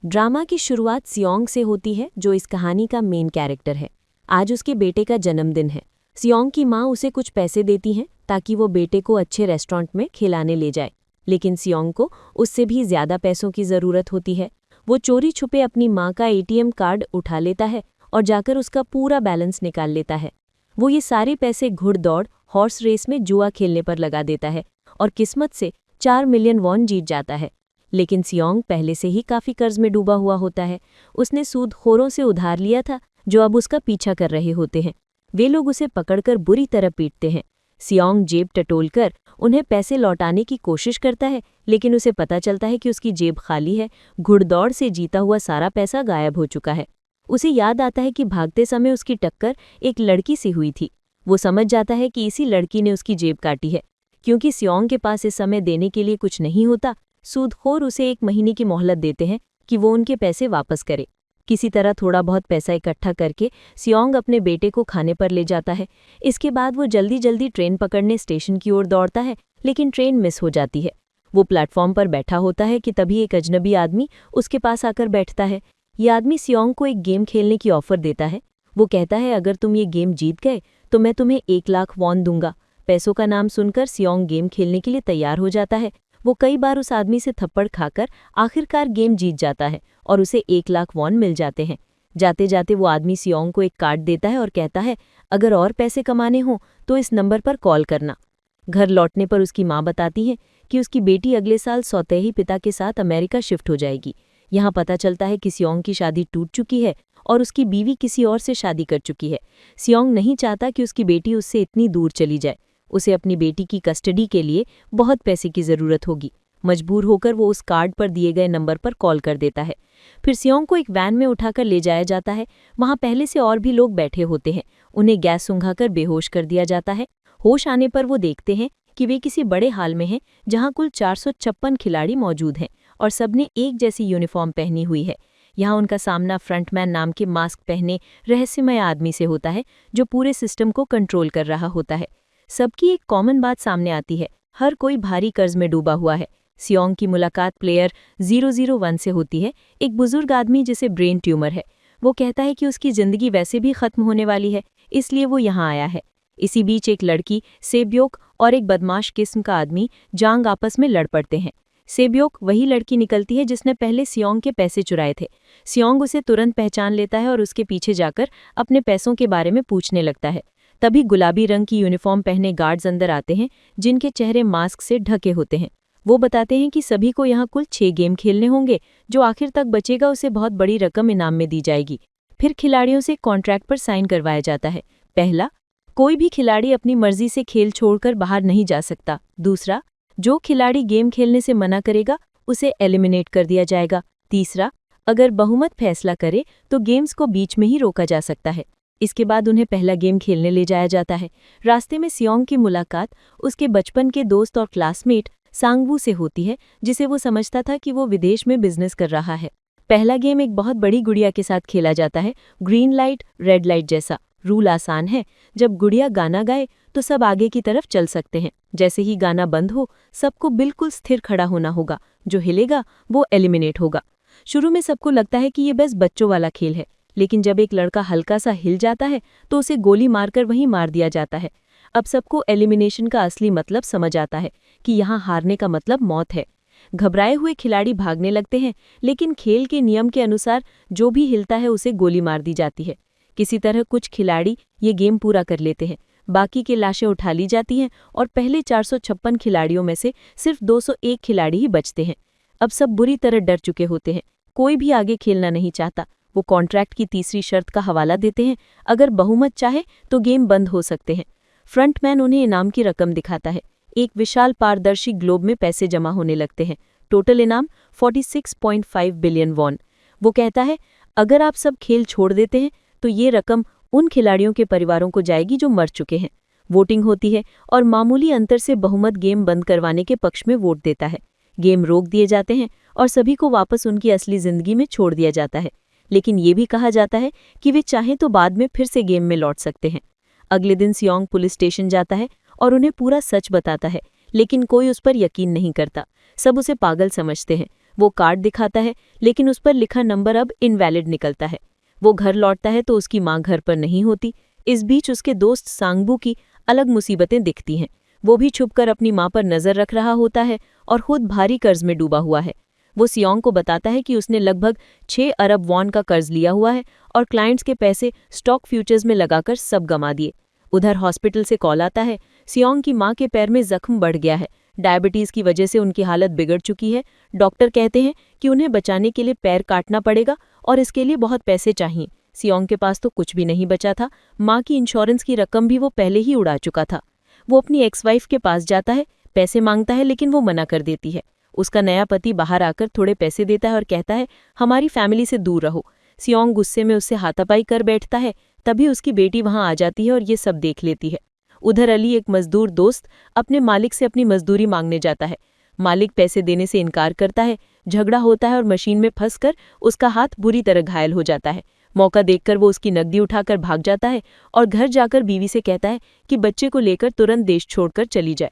Drama की शुरुआत सियोंग से होती है, जो इस कहानी का मेन कैरेक्टर है। आज उसके बेटे का जन्मदिन है। सियोंग की माँ उसे कुछ पैसे देती हैं ताकि वो बेटे को अच्छे रेस्टोरेंट में खिलाने ले जाए, लेकिन सियोंग को उससे भी ज़्यादा पैसों की ज़रूरत होती है। वो चोरी छुपे अपनी माँ का एटीएम कार्ड उठा लेता है और जाकर उसका पूरा बैलेंस निकाल लेता है। वो ये सारे पैसे घुड़दौड़ हॉर्स रेस में जुआ खेलने पर लगा देता है और किस्मत से 4 मिलियन वॉन जीत जाता है। लेकिन सियोंग पहले से ही काफ़ी कर्ज में डूबा हुआ होता है। उसने सूदखोरों से उधार लिया था, जो अब उसका पीछा कर रहे होते हैं। वे लोग उसे पकड़कर बुरी तरह पीटते हैं। सियोंग जेब टटोलकर उन्हें पैसे लौटाने की कोशिश करता है, लेकिन उसे पता चलता है कि उसकी जेब खाली है। घुड़दौड़ से जीता हुआ सारा पैसा गायब हो चुका है। उसे याद आता है कि भागते समय उसकी टक्कर एक लड़की से हुई थी। वो समझ जाता है कि इसी लड़की ने उसकी जेब काटी है। क्योंकि सियोंग के पास इस समय देने के लिए कुछ नहीं होता, सूदखोर उसे 1 महीने की मोहलत देते हैं कि वो उनके पैसे वापस करे। किसी तरह थोड़ा बहुत पैसा इकट्ठा करके सियोंग अपने बेटे को खाने पर ले जाता है। इसके बाद वो जल्दी जल्दी ट्रेन पकड़ने स्टेशन की ओर दौड़ता है, लेकिन ट्रेन मिस हो जाती है। वो प्लेटफॉर्म पर बैठा होता है कि तभी एक अजनबी आदमी उसके पास आकर बैठता है। ये आदमी सियोंग को एक गेम खेलने की ऑफर देता है। वो कहता है, अगर तुम ये गेम जीत गए तो मैं तुम्हें 1 लाख वॉन दूंगा। पैसों का नाम सुनकर सियोंग गेम खेलने के लिए तैयार हो जाता है। वो कई बार उस आदमी से थप्पड़ खाकर आखिरकार गेम जीत जाता है और उसे 1 लाख वॉन मिल जाते हैं। जाते जाते वो आदमी सियोंग को एक कार्ड देता है और कहता है, अगर और पैसे कमाने हों तो इस नंबर पर कॉल करना। घर लौटने पर उसकी माँ बताती है कि उसकी बेटी अगले साल सौतेही पिता के साथ अमेरिका शिफ्ट हो जाएगी। यहाँ पता चलता है कि सियोंग की शादी टूट चुकी है और उसकी बीवी किसी और से शादी कर चुकी है। सियोंग नहीं चाहता कि उसकी बेटी उससे इतनी दूर चली जाए। उसे अपनी बेटी की कस्टडी के लिए बहुत पैसे की ज़रूरत होगी। मजबूर होकर वो उस कार्ड पर दिए गए नंबर पर कॉल कर देता है। फिर सियोंग को एक वैन में उठाकर ले जाया जाता है। वहाँ पहले से और भी लोग बैठे होते हैं। उन्हें गैस सुंघाकर बेहोश कर दिया जाता है। होश आने पर वो देखते हैं कि वे किसी बड़े हाल में हैं, जहाँ कुल 456 खिलाड़ी मौजूद हैं और सबने एक जैसी यूनिफॉर्म पहनी हुई है। यहाँ उनका सामना फ्रंटमैन नाम के मास्क पहने रहस्यमय आदमी से होता है, जो पूरे सिस्टम को कंट्रोल कर रहा होता है। सबकी एक कॉमन बात सामने आती है, हर कोई भारी कर्ज में डूबा हुआ है। सियोंग की मुलाकात प्लेयर 001 से होती है, एक बुजुर्ग आदमी जिसे ब्रेन ट्यूमर है। वो कहता है कि उसकी जिंदगी वैसे भी खत्म होने वाली है, इसलिए वो यहाँ आया है। इसी बीच एक लड़की सेब्योक और एक बदमाश किस्म का आदमी जांग आपस में लड़ पड़ते हैं। सेब्योक वही लड़की निकलती है जिसने पहले सियोंग के पैसे चुराए थे। सियोंग उसे तुरंत पहचान लेता है और उसके पीछे जाकर अपने पैसों के बारे में पूछने लगता है। तभी गुलाबी रंग की यूनिफॉर्म पहने गार्ड्स अंदर आते हैं, जिनके चेहरे मास्क से ढके होते हैं। वो बताते हैं कि सभी को यहाँ कुल 6 गेम खेलने होंगे। जो आखिर तक बचेगा उसे बहुत बड़ी रकम इनाम में दी जाएगी। फिर खिलाड़ियों से कॉन्ट्रैक्ट पर साइन करवाया जाता है। पहला, कोई भी खिलाड़ी अपनी मर्जी से खेल छोड़कर बाहर नहीं जा सकता। दूसरा, जो खिलाड़ी गेम खेलने से मना करेगा उसे एलिमिनेट कर दिया जाएगा। तीसरा, अगर बहुमत फैसला करे तो गेम्स को बीच में ही रोका जा सकता है। इसके बाद उन्हें पहला गेम खेलने ले जाया जाता है। रास्ते में सियोंग की मुलाकात उसके बचपन के दोस्त और क्लासमेट सांगवू से होती है, जिसे वो समझता था कि वो विदेश में बिजनेस कर रहा है। पहला गेम एक बहुत बड़ी गुड़िया के साथ खेला जाता है, ग्रीन लाइट रेड लाइट जैसा। रूल आसान है, जब गुड़िया गाना गाए तो सब आगे की तरफ चल सकते हैं। जैसे ही गाना बंद हो, सबको बिल्कुल स्थिर खड़ा होना होगा। जो हिलेगा वो एलिमिनेट होगा। शुरू में सबको लगता है कि ये बस बच्चों वाला खेल है, लेकिन जब एक लड़का हल्का सा हिल जाता है तो उसे गोली मारकर वहीं मार दिया जाता है। अब सबको एलिमिनेशन का असली मतलब समझ आता है कि यहाँ हारने का मतलब मौत है। घबराए हुए खिलाड़ी भागने लगते हैं, लेकिन खेल के नियम के अनुसार जो भी हिलता है उसे गोली मार दी जाती है। किसी तरह कुछ खिलाड़ी ये गेम पूरा कर लेते हैं। बाकी की लाशें उठा ली जाती हैं और पहले 456 खिलाड़ियों में से सिर्फ 201 खिलाड़ी ही बचते हैं। अब सब बुरी तरह डर चुके होते हैं। कोई भी आगे खेलना नहीं चाहता। वो कॉन्ट्रैक्ट की तीसरी शर्त का हवाला देते हैं, अगर बहुमत चाहे तो गेम बंद हो सकते हैं। फ्रंटमैन उन्हें इनाम की रकम दिखाता है। एक विशाल पारदर्शी ग्लोब में पैसे जमा होने लगते हैं। टोटल इनाम 46.5 बिलियन वॉन। वो कहता है, अगर आप सब खेल छोड़ देते हैं तो ये रकम उन खिलाड़ियों के परिवारों को जाएगी जो मर चुके हैं। वोटिंग होती है और मामूली अंतर से बहुमत गेम बंद करवाने के पक्ष में वोट देता है। गेम रोक दिए जाते हैं और सभी को वापस उनकी असली जिंदगी में छोड़ दिया जाता है। लेकिन ये भी कहा जाता है कि वे चाहें तो बाद में फिर से गेम में लौट सकते हैं। अगले दिन सियोंग पुलिस स्टेशन जाता है और उन्हें पूरा सच बताता है, लेकिन कोई उस पर यकीन नहीं करता। सब उसे पागल समझते हैं। वो कार्ड दिखाता है, लेकिन उस पर लिखा नंबर अब इनवैलिड निकलता है। वो घर लौटता है तो उसकी माँ घर पर नहीं होती। इस बीच उसके दोस्त सांगबू की अलग मुसीबतें दिखती हैं। वो भी छुपकर अपनी माँ पर नजर रख रहा होता है और खुद भारी कर्ज में डूबा हुआ है। वो सियोंग को बताता है कि उसने लगभग 6 अरब वॉन का कर्ज लिया हुआ है और क्लाइंट्स के पैसे स्टॉक फ्यूचर्स में लगाकर सब गंवा दिए। उधर हॉस्पिटल से कॉल आता है। सियोंग की माँ के पैर में जख्म बढ़ गया है। डायबिटीज की वजह से उनकी हालत बिगड़ चुकी है। डॉक्टर कहते हैं कि उन्हें बचाने के लिए पैर काटना पड़ेगा और इसके लिए बहुत पैसे चाहिए। सियोंग के पास तो कुछ भी नहीं बचा था। माँ की इंश्योरेंस की रकम भी वो पहले ही उड़ा चुका था। वो अपनी एक्स वाइफ के पास जाता है, पैसे मांगता है, लेकिन वो मना कर देती है। उसका नया पति बाहर आकर थोड़े पैसे देता है और कहता है, हमारी फैमिली से दूर रहो। सियोंग गुस्से में उससे हाथापाई कर बैठता है। तभी उसकी बेटी वहां आ जाती है और ये सब देख लेती है। उधर अली, एक मजदूर दोस्त, अपने मालिक से अपनी मजदूरी मांगने जाता है। मालिक पैसे देने से इनकार करता है। झगड़ा होता है और मशीन में फंसकर उसका हाथ बुरी तरह घायल हो जाता है। मौका देखकर वो उसकी नकदी उठाकर भाग जाता है और घर जाकर बीवी से कहता है कि बच्चे को लेकर तुरंत देश छोड़कर चली जाए।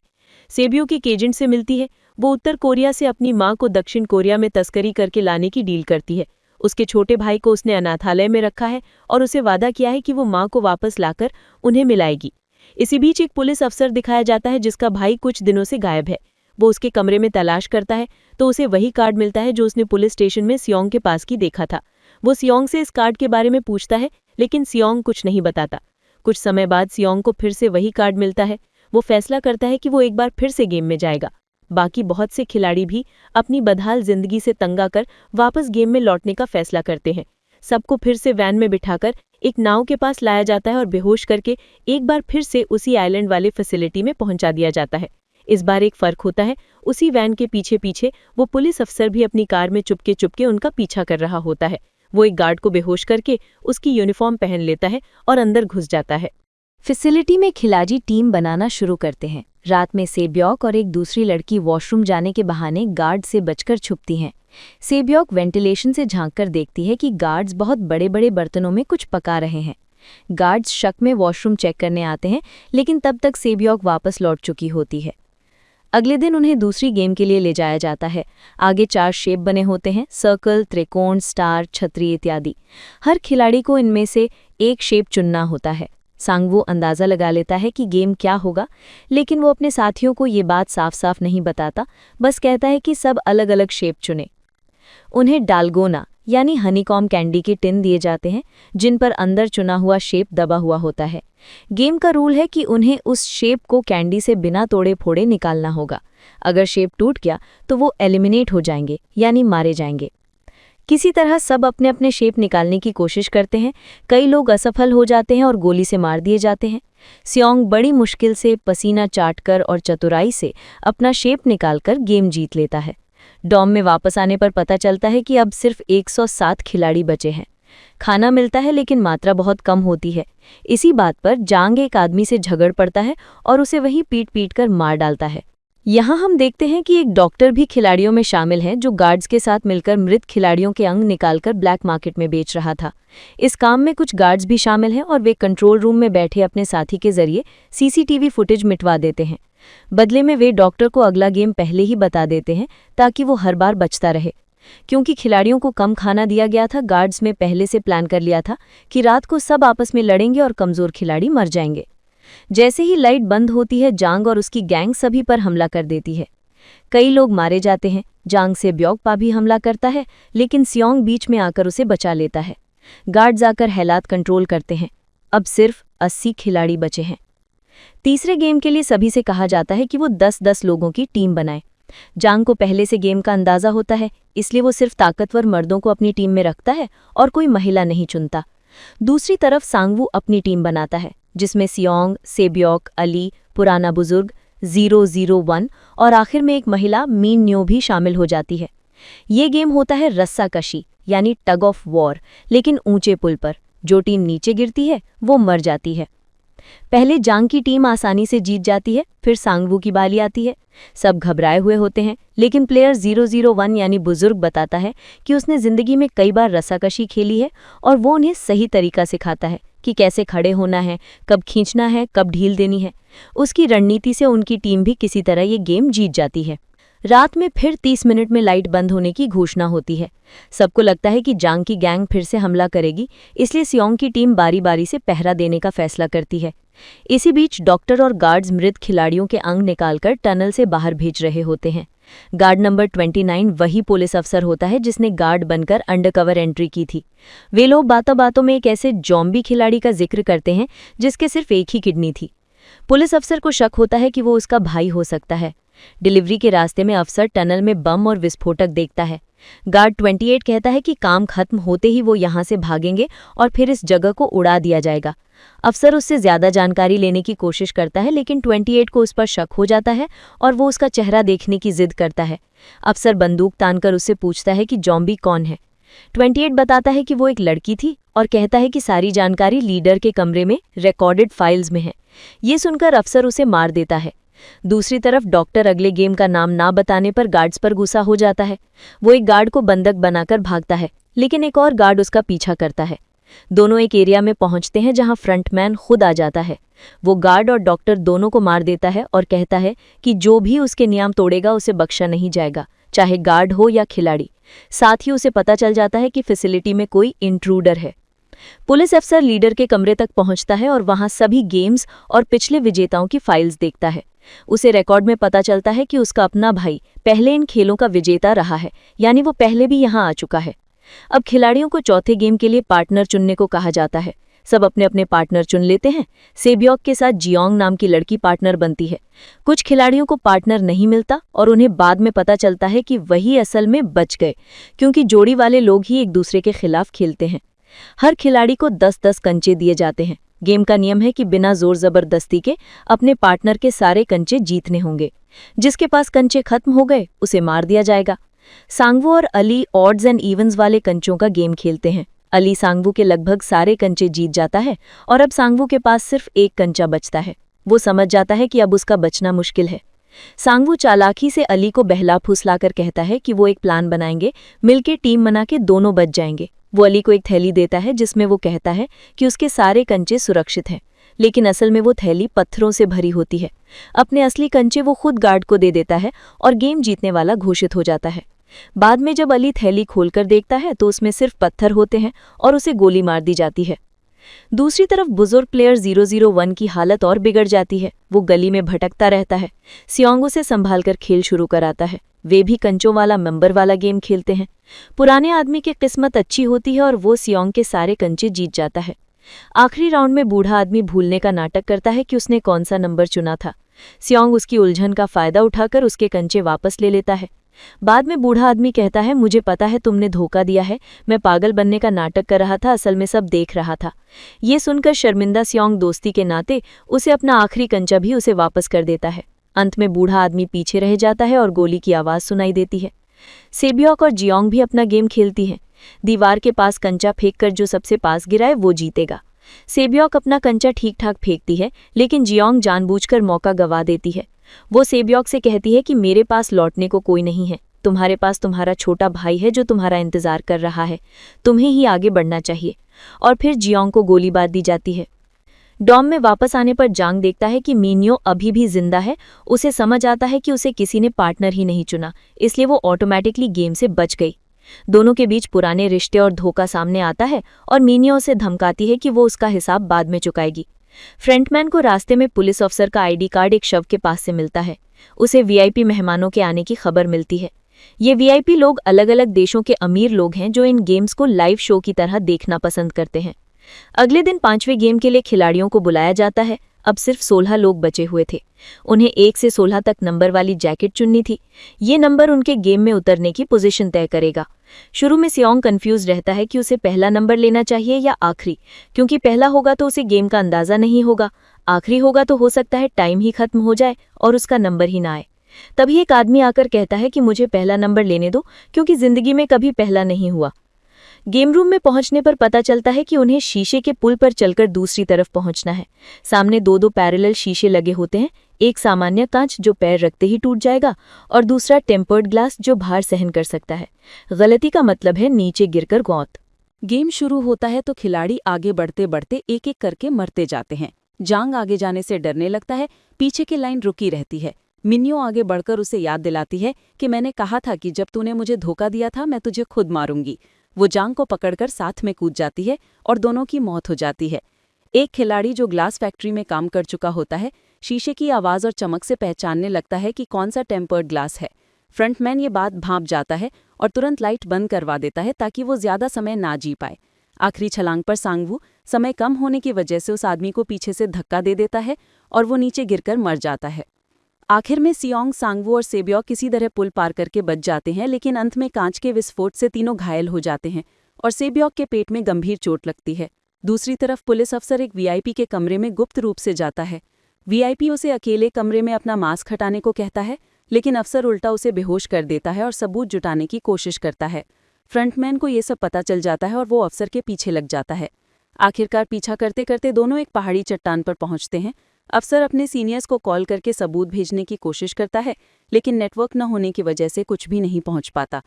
सेबियो की एजेंट से मिलती है। वो उत्तर कोरिया से अपनी माँ को दक्षिण कोरिया में तस्करी करके लाने की डील करती है। उसके छोटे भाई को उसने अनाथालय में रखा है और उसे वादा किया है कि वो माँ को वापस लाकर उन्हें मिलाएगी। इसी बीच एक पुलिस अफसर दिखाया जाता है जिसका भाई कुछ दिनों से गायब है। वो उसके कमरे में तलाश करता है तो उसे वही कार्ड मिलता है जो उसने पुलिस स्टेशन में सियोंग के पास की देखा था। वो सियोंग से इस कार्ड के बारे में पूछता है, लेकिन सियोंग कुछ नहीं बताता। कुछ समय बाद सियोंग को फिर से वही कार्ड मिलता है। वो फैसला करता है कि वो एक बार फिर से गेम में जाएगा। बाकी बहुत से खिलाड़ी भी अपनी बदहाल जिंदगी से तंग आकर वापस गेम में लौटने का फैसला करते हैं। सबको फिर से वैन में बिठाकर एक नाव के पास लाया जाता है और बेहोश करके एक बार फिर से उसी आइलैंड वाले फैसिलिटी में पहुंचा दिया जाता है। इस बार एक फर्क होता है, उसी वैन के पीछे पीछे वो पुलिस अफसर भी अपनी कार में चुपके चुपके उनका पीछा कर रहा होता है। वो एक गार्ड को बेहोश करके उसकी यूनिफॉर्म पहन लेता है और अंदर घुस जाता है। फैसिलिटी में खिलाड़ी टीम बनाना शुरू करते हैं। रात में सेब्योक और एक दूसरी लड़की वॉशरूम जाने के बहाने गार्ड से बचकर छुपती हैं। सेब्योक वेंटिलेशन से झांककर देखती है कि गार्ड्स बहुत बड़े बड़े बर्तनों में कुछ पका रहे हैं। गार्ड्स शक में वॉशरूम चेक करने आते हैं, लेकिन तब तक सेब्योक वापस लौट चुकी होती है। अगले दिन उन्हें दूसरी गेम के लिए ले जाया जाता है। आगे 4 शेप बने होते हैं, सर्कल, त्रिकोण, स्टार, छतरी इत्यादि। हर खिलाड़ी को इनमें से एक शेप चुनना होता है। सांगवू अंदाज़ा लगा लेता है कि गेम क्या होगा, लेकिन वो अपने साथियों को ये बात साफ साफ नहीं बताता, बस कहता है कि सब अलग अलग शेप चुने। उन्हें डालगोना यानी हनीकॉम कैंडी के टिन दिए जाते हैं, जिन पर अंदर चुना हुआ शेप दबा हुआ होता है। गेम का रूल है कि उन्हें उस शेप को कैंडी से बिना तोड़े फोड़े निकालना होगा। अगर शेप टूट गया तो वो एलिमिनेट हो जाएंगे यानी मारे जाएंगे। किसी तरह सब अपने अपने शेप निकालने की कोशिश करते हैं। कई लोग असफल हो जाते हैं और गोली से मार दिए जाते हैं। सियोंग बड़ी मुश्किल से पसीना चाटकर और चतुराई से अपना शेप निकालकर गेम जीत लेता है। डॉम में वापस आने पर पता चलता है कि अब सिर्फ 107 खिलाड़ी बचे हैं। खाना मिलता है लेकिन मात्रा बहुत कम होती है। इसी बात पर जांग एक आदमी से झगड़ पड़ता है और उसे वहीं पीट पीट कर मार डालता है। यहाँ हम देखते हैं कि एक डॉक्टर भी खिलाड़ियों में शामिल है जो गार्ड्स के साथ मिलकर मृत खिलाड़ियों के अंग निकालकर ब्लैक मार्केट में बेच रहा था। इस काम में कुछ गार्ड्स भी शामिल हैं और वे कंट्रोल रूम में बैठे अपने साथी के जरिए सीसीटीवी फुटेज मिटवा देते हैं। बदले में वे डॉक्टर को अगला गेम पहले ही बता देते हैं ताकि वो हर बार बचता रहे। क्योंकि खिलाड़ियों को कम खाना दिया गया था, गार्ड्स में पहले से प्लान कर लिया था कि रात को सब आपस में लड़ेंगे और कमजोर खिलाड़ी मर जाएंगे। जैसे ही लाइट बंद होती है, जांग और उसकी गैंग सभी पर हमला कर देती है। कई लोग मारे जाते हैं। जांग से ब्योकपा भी हमला करता है, लेकिन सियोंग बीच में आकर उसे बचा लेता है। गार्ड्स आकर हालात कंट्रोल करते हैं। अब सिर्फ 80 खिलाड़ी बचे हैं। तीसरे गेम के लिए सभी से कहा जाता है कि वो 10-10 लोगों की टीम बनाए। जांग को पहले से गेम का अंदाजा होता है, इसलिए वो सिर्फ ताकतवर मर्दों को अपनी टीम में रखता है और कोई महिला नहीं चुनता। दूसरी तरफ सांगवू अपनी टीम बनाता है, जिसमें सियोंग, सेब्योक, अली, पुराना बुजुर्ग, 001 और आखिर में एक महिला मीन न्यो भी शामिल हो जाती है। ये गेम होता है रस्साकशी यानी टग ऑफ वॉर, लेकिन ऊंचे पुल पर। जो टीम नीचे गिरती है वो मर जाती है। पहले जांग की टीम आसानी से जीत जाती है, फिर सांगवू की बारी आती है। सब घबराए हुए होते हैं, लेकिन प्लेयर 001 यानी बुजुर्ग बताता है कि उसने जिंदगी में कई बार रस्साकशी खेली है और वो उन्हें सही तरीका सिखाता है कि कैसे खड़े होना है, कब खींचना है, कब ढील देनी है। उसकी रणनीति से उनकी टीम भी किसी तरह ये गेम जीत जाती है। रात में फिर 30 मिनट में लाइट बंद होने की घोषणा होती है। सबको लगता है कि जांग की गैंग फिर से हमला करेगी, इसलिए सियोंग की टीम बारी बारी से पहरा देने का फैसला करती है। इसी बीच डॉक्टर और गार्ड्स मृत खिलाड़ियों के अंग निकालकर टनल से बाहर भेज रहे होते हैं। गार्ड नंबर 29 वही पुलिस अफसर होता है जिसने गार्ड बनकर अंडरकवर एंट्री की थी। वे लोग बातों बातों में एक ऐसे जॉम्बी खिलाड़ी का जिक्र करते हैं जिसके सिर्फ एक ही किडनी थी। पुलिस अफसर को शक होता है कि वो उसका भाई हो सकता है। डिलीवरी के रास्ते में अफसर टनल में बम और विस्फोटक देखता है। गार्ड 28 कहता है कि काम खत्म होते ही वो यहाँ से भागेंगे और फिर इस जगह को उड़ा दिया जाएगा। अफसर उससे ज्यादा जानकारी लेने की कोशिश करता है, लेकिन 28 को उस पर शक हो जाता है और वो उसका चेहरा देखने की जिद करता है। अफसर बंदूक तानकर उससे पूछता है कि जॉम्बी कौन है। 28 बताता है कि वो एक लड़की थी और कहता है कि सारी जानकारी लीडर के कमरे में रिकॉर्डेड फाइल्स में है। ये सुनकर अफसर उसे मार देता है। दूसरी तरफ डॉक्टर अगले गेम का नाम ना बताने पर गार्ड्स पर गुस्सा हो जाता है। वो एक गार्ड को बंधक बनाकर भागता है, लेकिन एक और गार्ड उसका पीछा करता है। दोनों एक एरिया में पहुंचते हैं जहां फ्रंटमैन खुद आ जाता है। वो गार्ड और डॉक्टर दोनों को मार देता है और कहता है कि जो भी उसके नियम तोड़ेगा उसे बख्शा नहीं जाएगा, चाहे गार्ड हो या खिलाड़ी। साथ ही उसे पता चल जाता है कि फैसिलिटी में कोई इंट्रूडर है। पुलिस अफसर लीडर के कमरे तक पहुंचता है और वहां सभी गेम्स और पिछले विजेताओं की फाइल्स देखता है। उसे रिकॉर्ड में पता चलता है कि उसका अपना भाई पहले इन खेलों का विजेता रहा है, यानी वो पहले भी यहां आ चुका है। अब खिलाड़ियों को चौथे गेम के लिए पार्टनर चुनने को कहा जाता है। सब अपने अपने पार्टनर चुन लेते हैं। सेबियोक के साथ जियोंग नाम की लड़की पार्टनर बनती है। कुछ खिलाड़ियों को पार्टनर नहीं मिलता और उन्हें बाद में पता चलता है कि वही असल में बच गए, क्योंकि जोड़ी वाले लोग ही एक दूसरे के खिलाफ खेलते हैं। हर खिलाड़ी को 10-10 कंचे दिए जाते हैं। गेम का नियम है कि बिना जोर जबरदस्ती के अपने पार्टनर के सारे कंचे जीतने होंगे। जिसके पास कंचे खत्म हो गए उसे मार दिया जाएगा। सांगवू और अली ऑड्स एंड इवन्स वाले कंचों का गेम खेलते हैं। अली सांगवू के लगभग सारे कंचे जीत जाता है और अब सांगवू के पास सिर्फ एक कंचा बचता है। वो समझ जाता है कि अब उसका बचना मुश्किल है। सांगवू चालाकी से अली को बहला फुसलाकर कहता है कि वो एक प्लान बनाएंगे, मिलके टीम बना के दोनों बच जाएंगे। वो अली को एक थैली देता है जिसमें वो कहता है कि उसके सारे कंचे सुरक्षित हैं, लेकिन असल में वो थैली पत्थरों से भरी होती है। अपने असली कंचे वो खुद गार्ड को दे देता है और गेम जीतने वाला घोषित हो जाता है। बाद में जब अली थैली खोलकर देखता है तो उसमें सिर्फ पत्थर होते हैं और उसे गोली मार दी जाती है। दूसरी तरफ बुजुर्ग प्लेयर 001 की हालत और बिगड़ जाती है। वो गली में भटकता रहता है। सियोंग उसे संभालकर खेल शुरू कराता है। वे भी कंचों वाला मेंबर वाला गेम खेलते हैं। पुराने आदमी की किस्मत अच्छी होती है और वो सियोंग के सारे कंचे जीत जाता है। आखिरी राउंड में बूढ़ा आदमी भूलने का नाटक करता है कि उसने कौन सा नंबर चुना था। सियोंग उसकी उलझन का फायदा उठाकर उसके कंचे वापस ले लेता है। बाद में बूढ़ा आदमी कहता है, मुझे पता है तुमने धोखा दिया है, मैं पागल बनने का नाटक कर रहा था, असल में सब देख रहा था। ये सुनकर शर्मिंदा सियोंग दोस्ती के नाते उसे अपना आखिरी कंचा भी उसे वापस कर देता है। अंत में बूढ़ा आदमी पीछे रह जाता है और गोली की आवाज़ सुनाई देती है। सेबियोक और जियोंग भी अपना गेम खेलती हैं। दीवार के पास कंचा फेंककर जो सबसे पास गिराए वो जीतेगा। सेबियोक अपना कंचा ठीक ठाक फेंकती है, लेकिन जियोंग जानबूझकर मौका गंवा देती है। वो सेबियोक से कहती है कि मेरे पास लौटने को कोई नहीं है, तुम्हारे पास तुम्हारा छोटा भाई है जो तुम्हारा इंतजार कर रहा है, तुम्हें ही आगे बढ़ना चाहिए। और फिर जियोंग को गोली मार दी जाती है। डॉम में वापस आने पर जांग देखता है कि मिन्यो अभी भी जिंदा है। उसे समझ आता है कि उसे किसी ने पार्टनर ही नहीं चुना, इसलिए वो ऑटोमेटिकली गेम से बच गई। दोनों के बीच पुराने रिश्ते और धोखा सामने आता है और मिन्यो उसे धमकाती है कि वो उसका हिसाब बाद में चुकाएगी। फ्रंटमैन को रास्ते में पुलिस अफसर का आईडी कार्ड एक शव के पास से मिलता है। उसे वीआईपी मेहमानों के आने की खबर मिलती है। ये वीआईपी लोग अलग अलग देशों के अमीर लोग हैं जो इन गेम्स को लाइव शो की तरह देखना पसंद करते हैं। अगले दिन 5वें गेम के लिए खिलाड़ियों को बुलाया जाता है। अब सिर्फ 16 लोग बचे हुए थे। उन्हें 1 से 16 तक नंबर वाली जैकेट चुननी थी। ये नंबर उनके गेम में उतरने की पोजीशन तय करेगा। शुरू में सियोंग कंफ्यूज रहता है कि उसे पहला नंबर लेना चाहिए या आखिरी, क्योंकि पहला होगा तो उसे गेम का अंदाजा नहीं होगा, आखिरी होगा तो हो सकता है टाइम ही खत्म हो जाए और उसका नंबर ही ना आए। तभी एक आदमी आकर कहता है कि मुझे पहला नंबर लेने दो, क्योंकि जिंदगी में कभी पहला नहीं हुआ। गेम रूम में पहुंचने पर पता चलता है कि उन्हें शीशे के पुल पर चलकर दूसरी तरफ पहुंचना है। सामने 2-2 पैरेलल शीशे लगे होते हैं, एक सामान्य कांच जो पैर रखते ही टूट जाएगा और दूसरा टेम्पर्ड ग्लास जो भार सहन कर सकता है। गलती का मतलब है नीचे गिरकर मौत। गेम शुरू होता है तो खिलाड़ी आगे बढ़ते बढ़ते एक एक करके मरते जाते हैं। जांग आगे जाने से डरने लगता है, पीछे की लाइन रुकी रहती है। मिन्यो आगे बढ़कर उसे याद दिलाती है कि मैंने कहा था कि जब तूने मुझे धोखा दिया था मैं तुझे खुद मारूंगी। वो जांग को पकड़कर साथ में कूद जाती है और दोनों की मौत हो जाती है। एक खिलाड़ी जो ग्लास फैक्ट्री में काम कर चुका होता है, शीशे की आवाज़ और चमक से पहचानने लगता है कि कौन सा टेम्पर्ड ग्लास है। फ्रंटमैन ये बात भांप जाता है और तुरंत लाइट बंद करवा देता है ताकि वो ज़्यादा समय ना जी पाए। आखिरी छलांग पर सांगवू समय कम होने की वजह से उस आदमी को पीछे से धक्का दे देता है और वो नीचे गिरकर मर जाता है। आखिर में सियोंग, सांगवू और सेब्योक किसी तरह पुल पार करके बच जाते हैं, लेकिन अंत में कांच के विस्फोट से तीनों घायल हो जाते हैं और सेब्योक के पेट में गंभीर चोट लगती है। दूसरी तरफ पुलिस अफसर एक वीआईपी के कमरे में गुप्त रूप से जाता है। वीआईपी उसे अकेले कमरे में अपना मास्क हटाने को कहता है, लेकिन अफसर उल्टा उसे बेहोश कर देता है और सबूत जुटाने की कोशिश करता है। फ्रंटमैन को ये सब पता चल जाता है और वो अफसर के पीछे लग जाता है। आखिरकार पीछा करते करते दोनों एक पहाड़ी चट्टान पर पहुंचते हैं। अफसर अपने सीनियर्स को कॉल करके सबूत भेजने की कोशिश करता है, लेकिन नेटवर्क न होने की वजह से कुछ भी नहीं पहुंच पाता।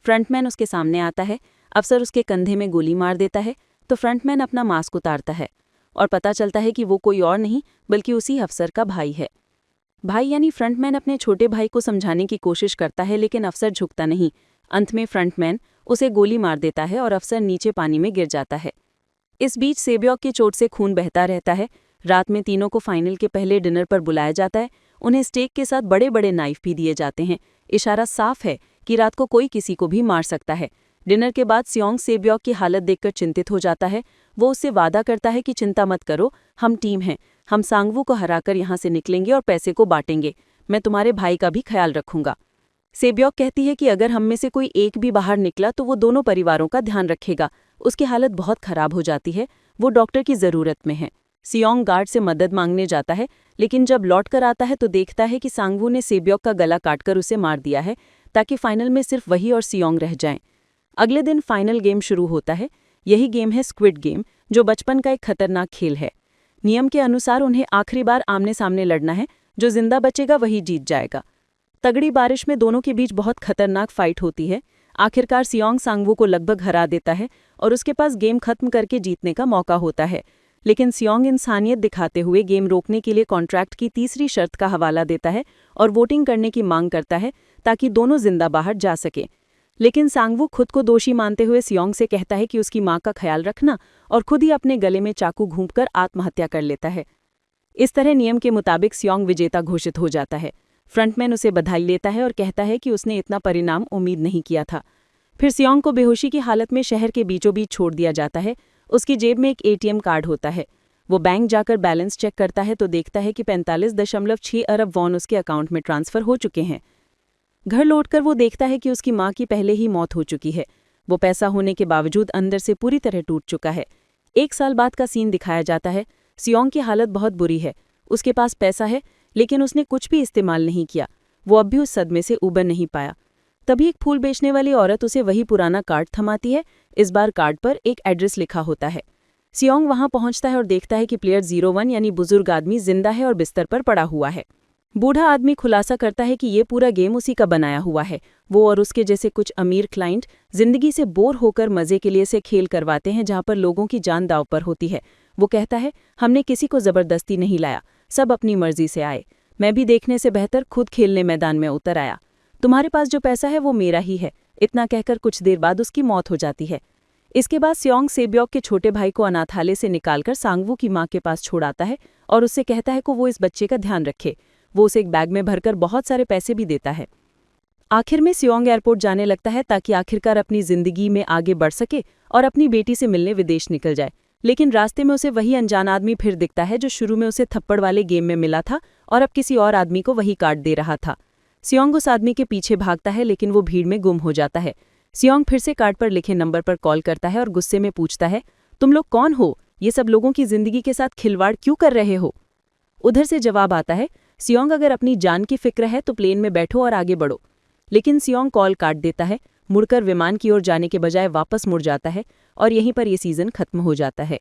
फ्रंटमैन उसके सामने आता है। अफसर उसके कंधे में गोली मार देता है तो फ्रंटमैन अपना मास्क उतारता है और पता चलता है कि वो कोई और नहीं बल्कि उसी अफसर का भाई है। भाई यानी फ्रंटमैन अपने छोटे भाई को समझाने की कोशिश करता है, लेकिन अफसर झुकता नहीं। अंत में फ्रंटमैन उसे गोली मार देता है और अफसर नीचे पानी में गिर जाता है। इस बीच सेब्योक की चोट से खून बहता रहता है। रात में तीनों को फाइनल के पहले डिनर पर बुलाया जाता है। उन्हें स्टेक के साथ बड़े बड़े नाइफ भी दिए जाते हैं। इशारा साफ है कि रात को कोई किसी को भी मार सकता है। डिनर के बाद सियोंग सेब्योक की हालत देखकर चिंतित हो जाता है। वो उससे वादा करता है कि चिंता मत करो, हम टीम हैं, हम सांगवू को हराकर यहाँ से निकलेंगे और पैसे को बांटेंगे। मैं तुम्हारे भाई का भी ख्याल रखूंगा। सेब्योक कहती है कि अगर हम में से कोई एक भी बाहर निकला तो वो दोनों परिवारों का ध्यान रखेगा। उसकी हालत बहुत खराब हो जाती है, वो डॉक्टर की ज़रूरत में है। सियोंग गार्ड से मदद मांगने जाता है, लेकिन जब लौट कर आता है तो देखता है कि सांगवू ने सेब्योक का गला काटकर उसे मार दिया है ताकि फाइनल में सिर्फ वही और सियोंग रह जाएं। अगले दिन फाइनल गेम शुरू होता है। यही गेम है स्क्विड गेम, जो बचपन का एक खतरनाक खेल है। नियम के अनुसार उन्हें आखिरी बार आमने सामने लड़ना है, जो जिंदा बचेगा वही जीत जाएगा। तगड़ी बारिश में दोनों के बीच बहुत खतरनाक फाइट होती है। आखिरकार सियोंग सांगवू को लगभग हरा देता है और उसके पास गेम खत्म करके जीतने का मौका होता है, लेकिन सियोंग इंसानियत दिखाते हुए गेम रोकने के लिए कॉन्ट्रैक्ट की तीसरी शर्त का हवाला देता है और वोटिंग करने की मांग करता है ताकि दोनों जिंदा बाहर जा सकें। लेकिन सांगवू खुद को दोषी मानते हुए सियोंग से कहता है कि उसकी मां का ख्याल रखना और खुद ही अपने गले में चाकू घूंपकर आत्महत्या कर लेता है। इस तरह नियम के मुताबिक सियोंग विजेता घोषित हो जाता है। फ्रंटमैन उसे बधाई लेता है और कहता है कि उसने इतना परिणाम उम्मीद नहीं किया था। फिर सियोंग को बेहोशी की हालत में शहर के बीचों बीच छोड़ दिया जाता है। उसकी जेब में एक एटीएम कार्ड होता है। वो बैंक जाकर बैलेंस चेक करता है तो देखता है कि 45.6 अरब वॉन उसके अकाउंट में ट्रांसफर हो चुके हैं। घर लौटकर वो देखता है कि उसकी मां की पहले ही मौत हो चुकी है। वो पैसा होने के बावजूद अंदर से पूरी तरह टूट चुका है। 1 साल बाद का सीन दिखाया जाता है। सियोंग की हालत बहुत बुरी है। उसके पास पैसा है, लेकिन उसने कुछ भी इस्तेमाल नहीं किया। वो अब भी उस सदमे से उबर नहीं पाया। तभी एक फूल बेचने वाली औरत उसे वही पुराना कार्ड थमाती है। इस बार कार्ड पर एक एड्रेस लिखा होता है। सियोंग वहां पहुंचता है और देखता है कि प्लेयर 01 यानी बुजुर्ग आदमी जिंदा है और बिस्तर पर पड़ा हुआ है। बूढ़ा आदमी खुलासा करता है कि ये पूरा गेम उसी का बनाया हुआ है। वो और उसके जैसे कुछ अमीर क्लाइंट जिंदगी से बोर होकर मजे के लिए से खेल करवाते हैं जहां पर लोगों की जान दांव पर होती है। वो कहता है, हमने किसी को जबरदस्ती नहीं लाया, सब अपनी मर्जी से आए। मैं भी देखने से बेहतर खुद खेलने मैदान में उतर आया। तुम्हारे पास जो पैसा है वो मेरा ही है। इतना कहकर कुछ देर बाद उसकी मौत हो जाती है। इसके बाद सियोंग सेब्योक के छोटे भाई को अनाथालय से निकालकर सांगवू की मां के पास छोड़ाता है और उससे कहता है कि वो इस बच्चे का ध्यान रखे। वो उसे एक बैग में भरकर बहुत सारे पैसे भी देता है। आखिर में सियोंग एयरपोर्ट जाने लगता है ताकि आखिरकार अपनी जिंदगी में आगे बढ़ सके और अपनी बेटी से मिलने विदेश निकल जाए। लेकिन रास्ते में उसे वही अनजान आदमी फिर दिखता है जो शुरू में उसे थप्पड़ वाले गेम में मिला था और अब किसी और आदमी को वही कार्ड दे रहा था। सियोंग उस आदमी के पीछे भागता है, लेकिन वो भीड़ में गुम हो जाता है। सियोंग फिर से कार्ड पर लिखे नंबर पर कॉल करता है और गुस्से में पूछता है, तुम लोग कौन हो? ये सब लोगों की जिंदगी के साथ खिलवाड़ क्यों कर रहे हो? उधर से जवाब आता है, सियोंग अगर अपनी जान की फिक्र है तो प्लेन में बैठो और आगे बढ़ो। लेकिन सियोंग कॉल काट देता है, मुड़कर विमान की ओर जाने के बजाय वापस मुड़ जाता है और यहीं पर यह सीजन खत्म हो जाता है।